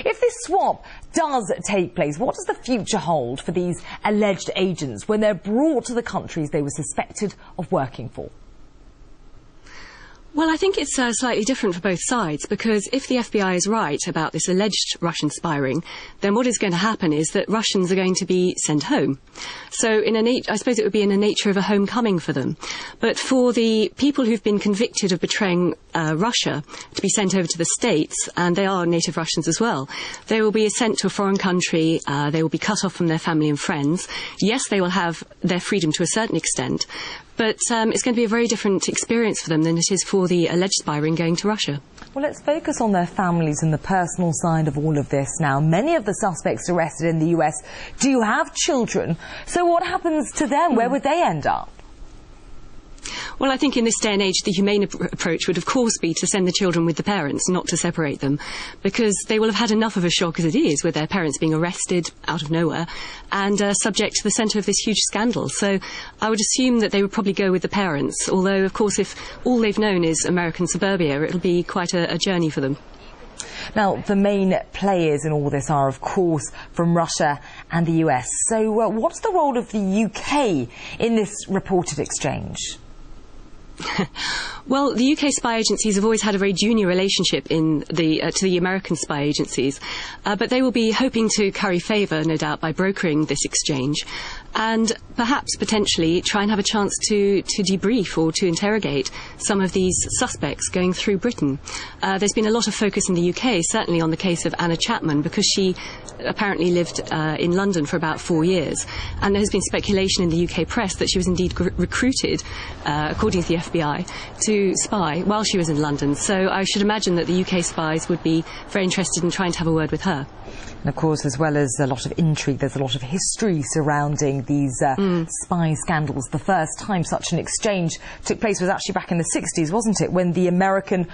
if this swap does take place, what does the future hold for these alleged agents when they're brought to the countries they were suspected of working for? Well, I think it's slightly different for both sides, because if the FBI is right about this alleged Russian spy ring, then what is going to happen is that Russians are going to be sent home. So I suppose it would be in the nature of a homecoming for them. But for the people who've been convicted of betraying Russia to be sent over to the States, and they are native Russians as well, they will be sent to a foreign country, they will be cut off from their family and friends. Yes, they will have their freedom to a certain extent, but it's going to be a very different experience for them than it is for the alleged spy ring going to Russia. Well, let's focus on their families and the personal side of all of this now. Many of the suspects arrested in the US do have children. So what happens to them? Where would they end up? Well, I think in this day and age, the humane approach would, of course, be to send the children with the parents, not to separate them, because they will have had enough of a shock as it is, with their parents being arrested out of nowhere and subject to the centre of this huge scandal. So I would assume that they would probably go with the parents, although, of course, if all they've known is American suburbia, it'll be quite a journey for them. Now, the main players in all this are, of course, from Russia and the US. So what's the role of the UK in this reported exchange? Well, the UK spy agencies have always had a very junior relationship to the American spy agencies, but they will be hoping to curry favour, no doubt, by brokering this exchange, and perhaps potentially try and have a chance to debrief or to interrogate some of these suspects going through Britain. There's been a lot of focus in the UK, certainly on the case of Anna Chapman, because she apparently lived in London for about 4 years, and there has been speculation in the UK press that she was indeed recruited, according to the FBI, to spy while she was in London. So I should imagine that the UK spies would be very interested in trying to have a word with her. And of course, as well as a lot of intrigue, there's a lot of history surrounding these spy scandals. The first time such an exchange took place was actually back in the 60s, wasn't it, when the American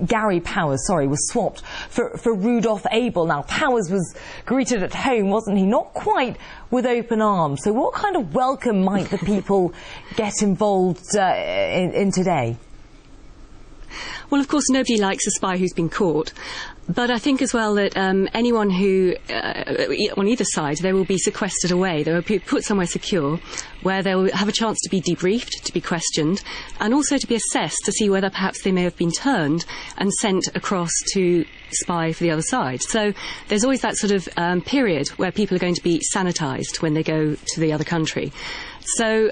Gary Powers, was swapped for Rudolph Abel. Now, Powers was greeted at home, wasn't he? Not quite with open arms. So what kind of welcome might the people get involved in today? Well, of course, nobody likes a spy who's been caught. But I think as well that anyone who, on either side, they will be sequestered away. They will be put somewhere secure where they will have a chance to be debriefed, to be questioned, and also to be assessed to see whether perhaps they may have been turned and sent across to spy for the other side. So there's always that sort of period where people are going to be sanitised when they go to the other country. So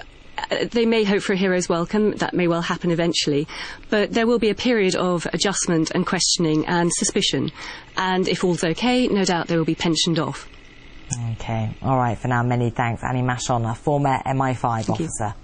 they may hope for a hero's welcome. That may well happen eventually. But there will be a period of adjustment and questioning and suspicion. And if all's OK, no doubt they will be pensioned off. OK. All right. For now, many thanks. Annie Mashon, a former MI5 officer.